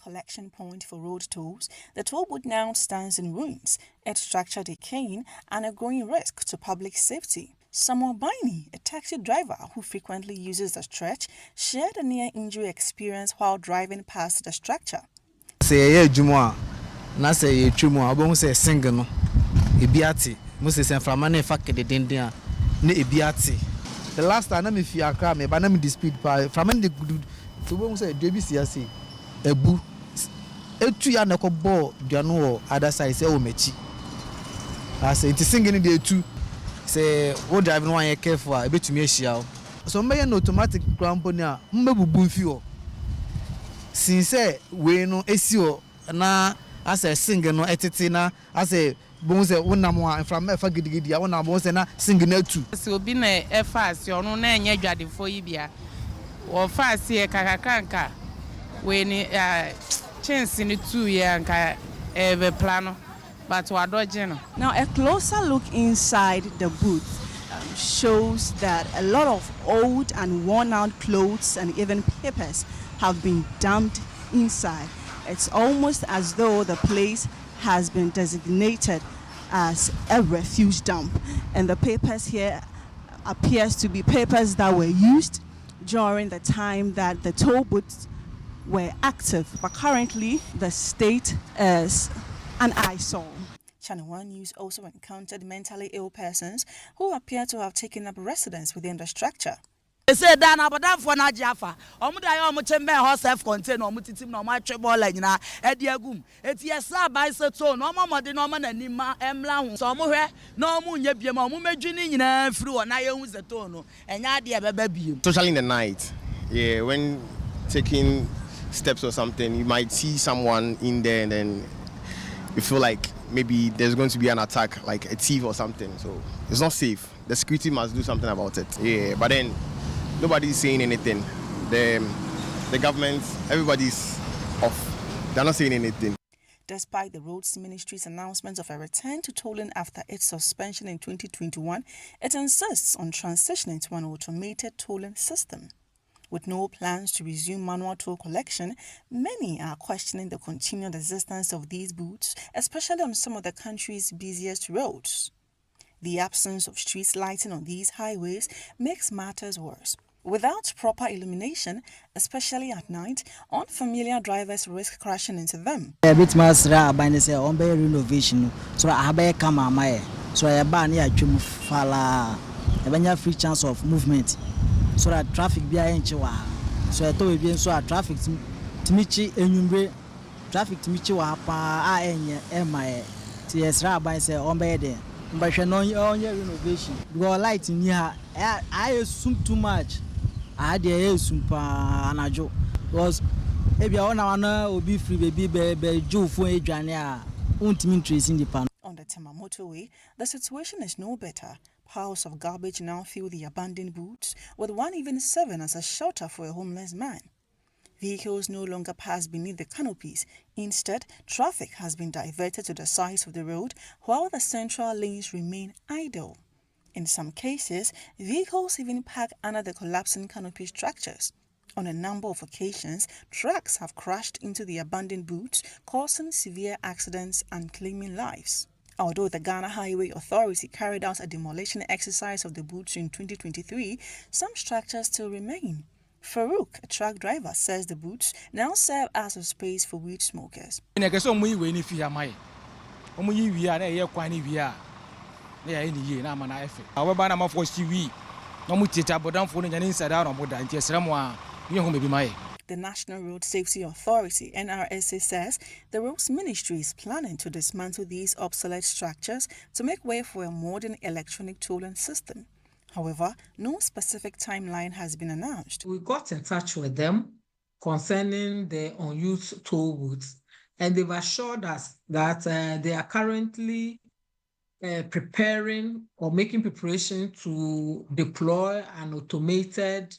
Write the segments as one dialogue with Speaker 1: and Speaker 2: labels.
Speaker 1: collection point for road tolls, the toll booth now stands in ruins, its structure decaying and a growing risk to public safety. Samuel Baini, a taxi driver who frequently uses the stretch, shared a near-injury experience while driving past the structure.
Speaker 2: Say Jumwa, na say Chumwa, I say single no. Ibiati, must say from many factor the Dindia, ne Ibiati. The last time I feel a crime, but I'm dispute by from the good to say JBCSC, a boo, a 2 year knuckle ball, Jano, other side say, oh, Mechi. I say it's singing in the 2. Say what driving one careful a bit to me shall. So may an automatic cramponia, mbabu fuel. Since we no SEO na as a singer no etitina as a bones one more from Fagidi, I want to bones na singing too.
Speaker 3: So be a fast, you know, na jadi for Ibia or fast here Kakakanka when chance in the 2 year and plano. But
Speaker 1: now, a closer look inside the booth shows that a lot of old and worn-out clothes and even papers have been dumped inside. It's almost as though the place has been designated as a refuse dump. And the papers here appears to be papers that were used during the time that the toll booths were active. But currently, the state is an eyesore. ChannelOne News also encountered mentally ill persons who appear to have taken up residence within the structure.
Speaker 4: They say that about for na Jaffa. Omuda chembe ho self contained omutitim no ma twebol nyina ediagum. Eti yesa by so no mamode no ma nanima emla hu. So omo hwe na omu nya biem omu medwini nyina firi wo na ye hu zeto no. Enya de beba biem.
Speaker 5: Especially in the night. Yeah, when taking steps or something, you might see someone in there and then you feel like maybe there's going to be an attack, like a thief or something. So it's not safe. The security must do something about it. Yeah, but then nobody's saying anything. The government, everybody's off. They're not saying anything.
Speaker 1: Despite the Roads Ministry's announcement of a return to tolling after its suspension in 2021, it insists on transitioning to an automated tolling system. With no plans to resume manual toll collection, many are questioning the continued existence of these booths, especially on some of the country's busiest roads. The absence of street lighting on these highways makes matters worse. Without proper illumination, especially at night, unfamiliar drivers risk crashing into them.
Speaker 6: A bit masra by the on renovation, so I have a camera, so I ban ya fala, a free chance of movement. So that traffic be a so I told you so traffic to Michi and traffic to Michi Wapa and TS Rabbi say on bed, but you know your renovation. Go light in here. I assume too much. I had the super anajo was if you will be free baby Joe for a jania won't mean tracing the pan.
Speaker 1: On the Tema motorway, the situation is no better. Piles of garbage now fill the abandoned booths, with one even serving as a shelter for a homeless man. Vehicles no longer pass beneath the canopies. Instead, traffic has been diverted to the sides of the road, while the central lanes remain idle. In some cases, vehicles even park under the collapsing canopy structures. On a number of occasions, trucks have crashed into the abandoned booths, causing severe accidents and claiming lives. Although the Ghana Highway Authority carried out a demolition exercise of the booths in 2023, some structures still remain. Farouk, a truck driver, says the booths now serve as a space for weed smokers. The National Road Safety Authority, NRSA, says the Roads Ministry is planning to dismantle these obsolete structures to make way for a modern electronic tolling system. However, no specific timeline has been announced.
Speaker 7: We got in touch with them concerning the unused toll booths, and they've assured us that they are currently preparing or making preparation to deploy an automated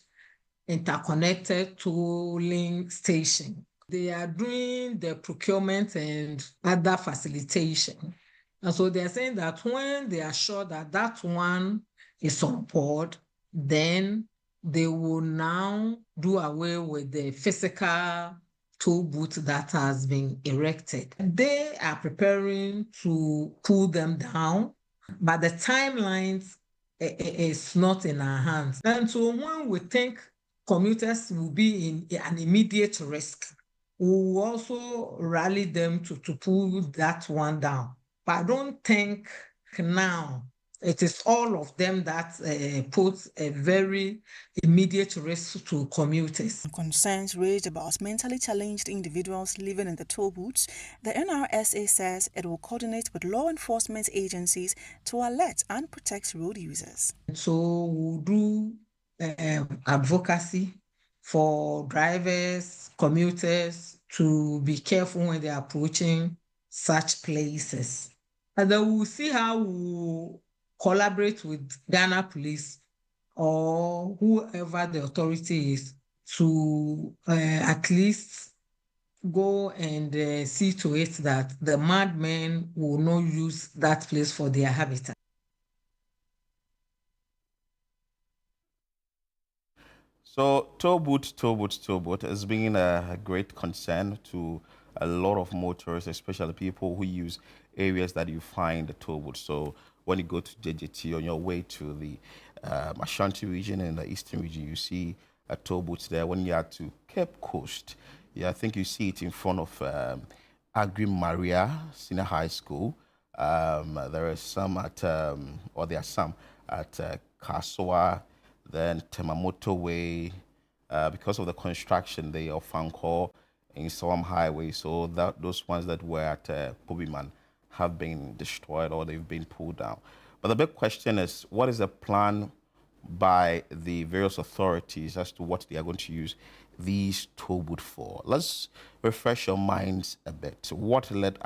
Speaker 7: interconnected tolling station. They are doing the procurement and other facilitation. And so they're saying that when they are sure that that one is on board, then they will now do away with the physical toll booth that has been erected. They are preparing to pull them down, but the timelines is not in our hands. And so when we think commuters will be in an immediate risk, we will also rally them to pull that one down. But I don't think now it is all of them that put a very immediate risk to commuters.
Speaker 1: Concerns raised about mentally challenged individuals living in the toll booths, the NRSA says it will coordinate with law enforcement agencies to alert and protect road users.
Speaker 7: So we'll do advocacy for drivers, commuters to be careful when they're approaching such places. And then we'll see how we'll collaborate with Ghana Police or whoever the authority is to at least go and see to it that the madmen will not use that place for their habitat.
Speaker 8: So toll booth has been a great concern to a lot of motorists, especially people who use areas that you find the toll booth. So when you go to JJT on your way to the Ashanti region and the eastern region, you see a toll booth there. When you are to Cape Coast, yeah, I think you see it in front of Agri Maria Senior High School. There are some at, or there are some at Kasoa, then Temamoto Way, because of the construction they of Fankor in Soam Highway. So that those ones that were at Pubiman have been destroyed or they've been pulled down. But the big question is, what is the plan by the various authorities as to what they are going to use these toll booths for? Let's refresh your minds a bit. What led